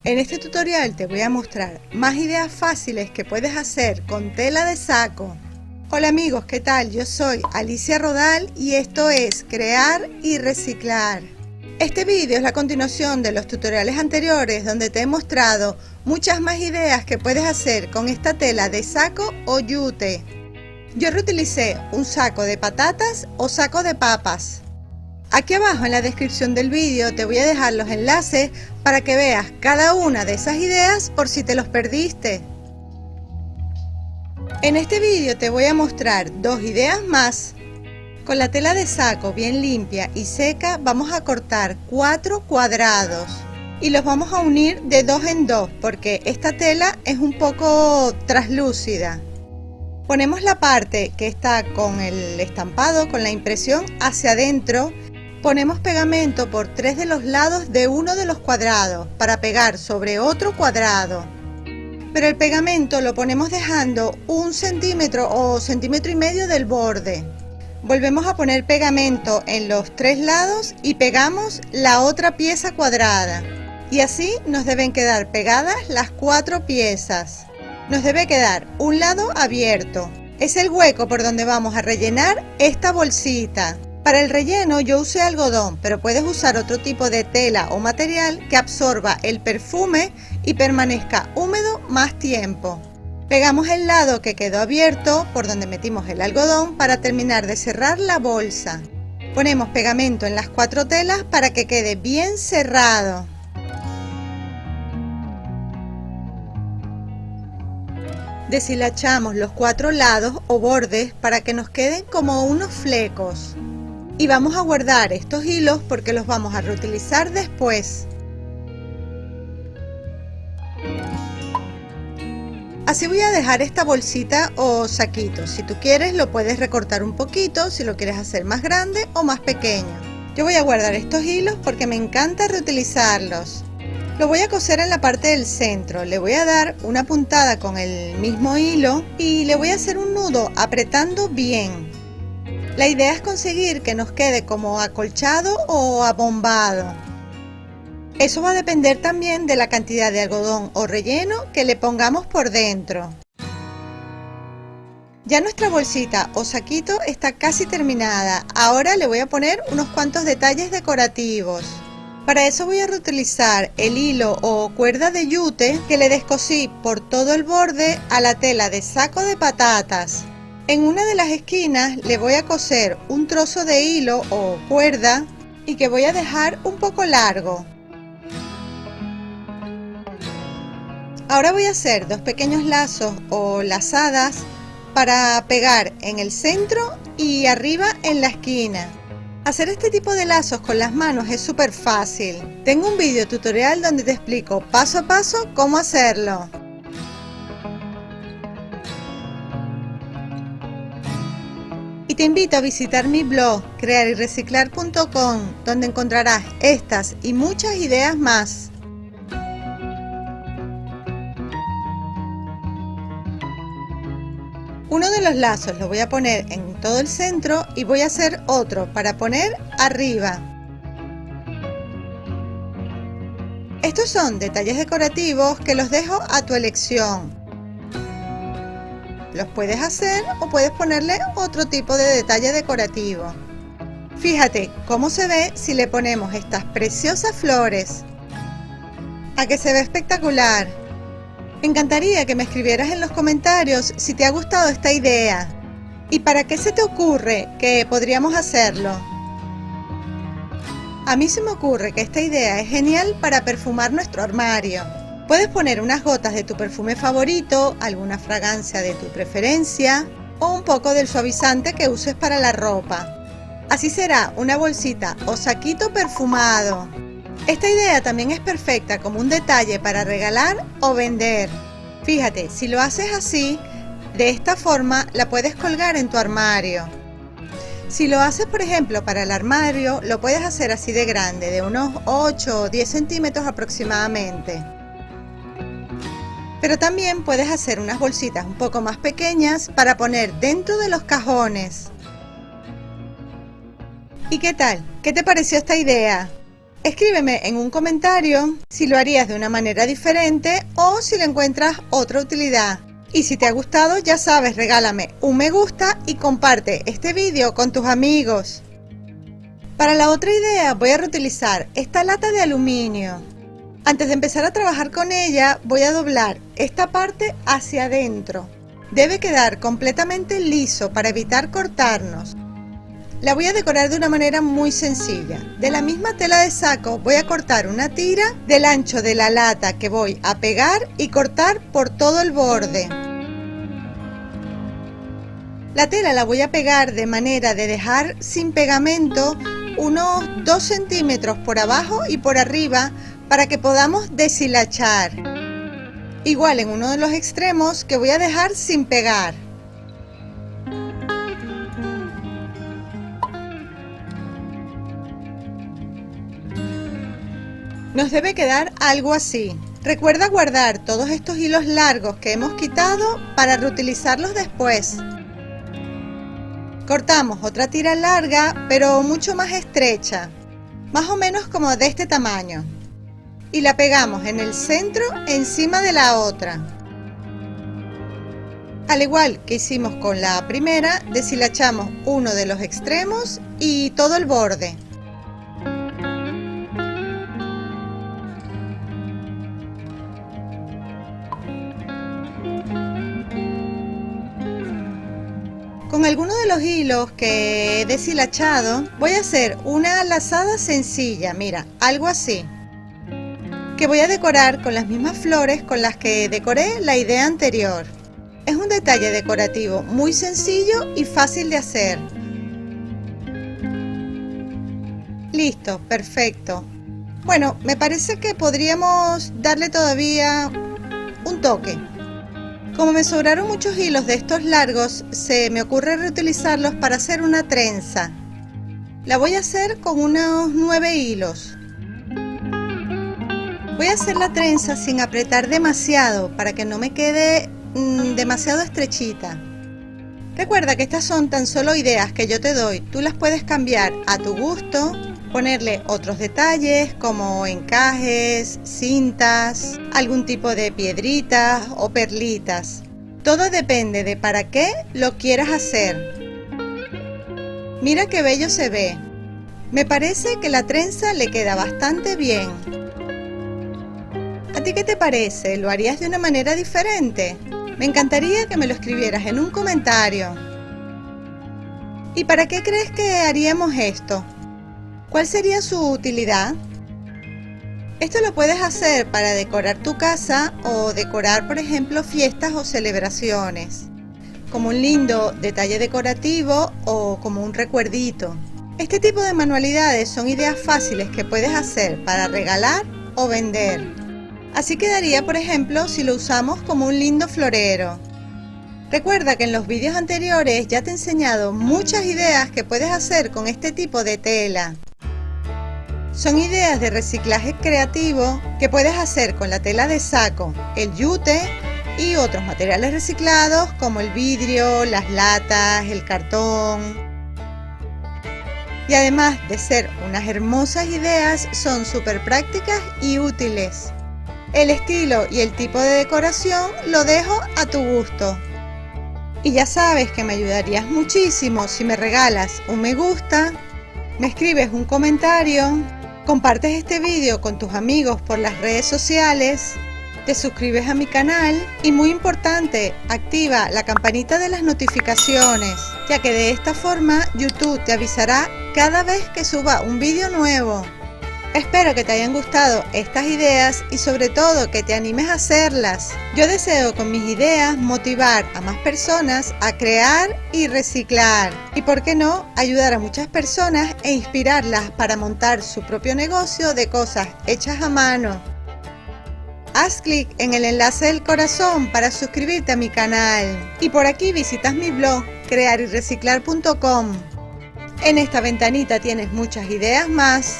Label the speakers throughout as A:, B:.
A: En este tutorial te voy a mostrar más ideas fáciles que puedes hacer con tela de saco. Hola amigos, ¿qué tal? Yo soy Alicia Rodal y esto es Crear y Reciclar. Este vídeo es la continuación de los tutoriales anteriores donde te he mostrado muchas más ideas que puedes hacer con esta tela de saco o yute. Yo reutilicé un saco de patatas o saco de papas. Aquí abajo en la descripción del vídeo te voy a dejar los enlaces para que veas cada una de esas ideas por si te los perdiste. En este vídeo te voy a mostrar dos ideas más. Con la tela de saco bien limpia y seca vamos a cortar 4 cuadrados y los vamos a unir de 2 en 2 porque esta tela es un poco translúcida. Ponemos la parte que está con el estampado, con la impresión hacia adentro. Ponemos pegamento por 3 de los lados de uno de los cuadrados para pegar sobre otro cuadrado. Pero el pegamento lo ponemos dejando 1 centímetro o centímetro y medio del borde. Volvemos a poner pegamento en los 3 lados y pegamos la otra pieza cuadrada. Y así nos deben quedar pegadas las 4 piezas. Nos debe quedar un lado abierto. Es el hueco por donde vamos a rellenar esta bolsita. Para el relleno yo usé algodón, pero puedes usar otro tipo de tela o material que absorba el perfume y permanezca húmedo más tiempo. Pegamos el lado que quedó abierto por donde metimos el algodón para terminar de cerrar la bolsa. Ponemos pegamento en las 4 telas para que quede bien cerrado. Deshilachamos los 4 lados o bordes para que nos queden como unos flecos. Y vamos a guardar estos hilos porque los vamos a reutilizar después. Así voy a dejar esta bolsita o saquito. Si tú quieres lo puedes recortar un poquito, si lo quieres hacer más grande o más pequeño. Yo voy a guardar estos hilos porque me encanta reutilizarlos. Lo voy a coser en la parte del centro. Le voy a dar una puntada con el mismo hilo y le voy a hacer un nudo apretando bien. La idea es conseguir que nos quede como acolchado o abombado. Eso va a depender también de la cantidad de algodón o relleno que le pongamos por dentro. Ya nuestra bolsita o saquito está casi terminada. Ahora le voy a poner unos cuantos detalles decorativos. Para eso voy a reutilizar el hilo o cuerda de yute que le descosí por todo el borde a la tela de saco de patatas. En una de las esquinas le voy a coser un trozo de hilo o cuerda y que voy a dejar un poco largo. Ahora voy a hacer 2 pequeños lazos o lazadas para pegar en el centro y arriba en la esquina. Hacer este tipo de lazos con las manos es súper fácil. Tengo un vídeo tutorial donde te explico paso a paso cómo hacerlo. Y te invito a visitar mi blog crearyreciclar.com donde encontrarás estas y muchas ideas más. Uno de los lazos lo voy a poner en todo el centro y voy a hacer otro para poner arriba. Estos son detalles decorativos que los dejo a tu elección. Los puedes hacer o puedes ponerle otro tipo de detalle decorativo. Fíjate cómo se ve si le ponemos estas preciosas flores. ¿A que se ve espectacular? Me encantaría que me escribieras en los comentarios si te ha gustado esta idea. ¿Y para qué se te ocurre que podríamos hacerlo? A mí se me ocurre que esta idea es genial para perfumar nuestro armario. Puedes poner unas gotas de tu perfume favorito, alguna fragancia de tu preferencia o un poco del suavizante que uses para la ropa. Así será una bolsita o saquito perfumado. Esta idea también es perfecta como un detalle para regalar o vender. Fíjate, si lo haces así, de esta forma la puedes colgar en tu armario. Si lo haces por ejemplo para el armario, lo puedes hacer así de grande, de unos 8 o 10 centímetros aproximadamente. Pero también puedes hacer unas bolsitas un poco más pequeñas para poner dentro de los cajones. ¿Y qué tal? ¿Qué te pareció esta idea? Escríbeme en un comentario si lo harías de una manera diferente o si le encuentras otra utilidad. Y si te ha gustado, ya sabes, regálame un me gusta y comparte este vídeo con tus amigos. Para la otra idea voy a reutilizar esta lata de aluminio. Antes de empezar a trabajar con ella, voy a doblar esta parte hacia adentro. Debe quedar completamente liso para evitar cortarnos. La voy a decorar de una manera muy sencilla. De la misma tela de saco voy a cortar una tira del ancho de la lata que voy a pegar y cortar por todo el borde. La tela la voy a pegar de manera de dejar sin pegamento unos 2 centímetros por abajo y por arriba para que podamos deshilachar. Igual en uno de los extremos que voy a dejar sin pegar. Nos debe quedar algo así. Recuerda guardar todos estos hilos largos que hemos quitado para reutilizarlos después. Cortamos otra tira larga, pero mucho más estrecha, más o menos como de este tamaño, y la pegamos en el centro encima de la otra. Al igual que hicimos con la primera, deshilachamos uno de los extremos y todo el borde. Con alguno de los hilos que he deshilachado voy a hacer una lazada sencilla, mira, algo así, que voy a decorar con las mismas flores con las que decoré la idea anterior. Es un detalle decorativo muy sencillo y fácil de hacer. Listo, perfecto. Bueno, me parece que podríamos darle todavía un toque. Como me sobraron muchos hilos de estos largos, se me ocurre reutilizarlos para hacer una trenza. La voy a hacer con unos 9 hilos. Voy a hacer la trenza sin apretar demasiado para que no me quede demasiado estrechita. Recuerda que estas son tan solo ideas que yo te doy. Tú las puedes cambiar a tu gusto, ponerle otros detalles como encajes, cintas, algún tipo de piedritas o perlitas. Todo depende de para qué lo quieras hacer. Mira qué bello se ve. Me parece que la trenza le queda bastante bien. ¿A ti qué te parece? ¿Lo harías de una manera diferente? Me encantaría que me lo escribieras en un comentario. ¿Y para qué crees que haríamos esto? ¿Cuál sería su utilidad? Esto lo puedes hacer para decorar tu casa o decorar, por ejemplo, fiestas o celebraciones, como un lindo detalle decorativo o como un recuerdito. Este tipo de manualidades son ideas fáciles que puedes hacer para regalar o vender. Así quedaría, por ejemplo, si lo usamos como un lindo florero. Recuerda que en los vídeos anteriores ya te he enseñado muchas ideas que puedes hacer con este tipo de tela. Son ideas de reciclaje creativo que puedes hacer con la tela de saco, el yute y otros materiales reciclados como el vidrio, las latas, el cartón. Y además de ser unas hermosas ideas, son súper prácticas y útiles. El estilo y el tipo de decoración lo dejo a tu gusto. Y ya sabes que me ayudarías muchísimo si me regalas un me gusta, me escribes un comentario, compartes este vídeo con tus amigos por las redes sociales, te suscribes a mi canal y, muy importante, activa la campanita de las notificaciones, ya que de esta forma YouTube te avisará cada vez que suba un vídeo nuevo. Espero que te hayan gustado estas ideas y sobre todo que te animes a hacerlas. Yo deseo con mis ideas motivar a más personas a crear y reciclar. Y por qué no, ayudar a muchas personas e inspirarlas para montar su propio negocio de cosas hechas a mano. Haz clic en el enlace del corazón para suscribirte a mi canal. Y por aquí visitas mi blog crearyreciclar.com. En esta ventanita tienes muchas ideas más.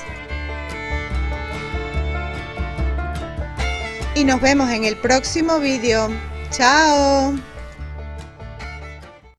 A: Y nos vemos en el próximo vídeo. ¡Chao!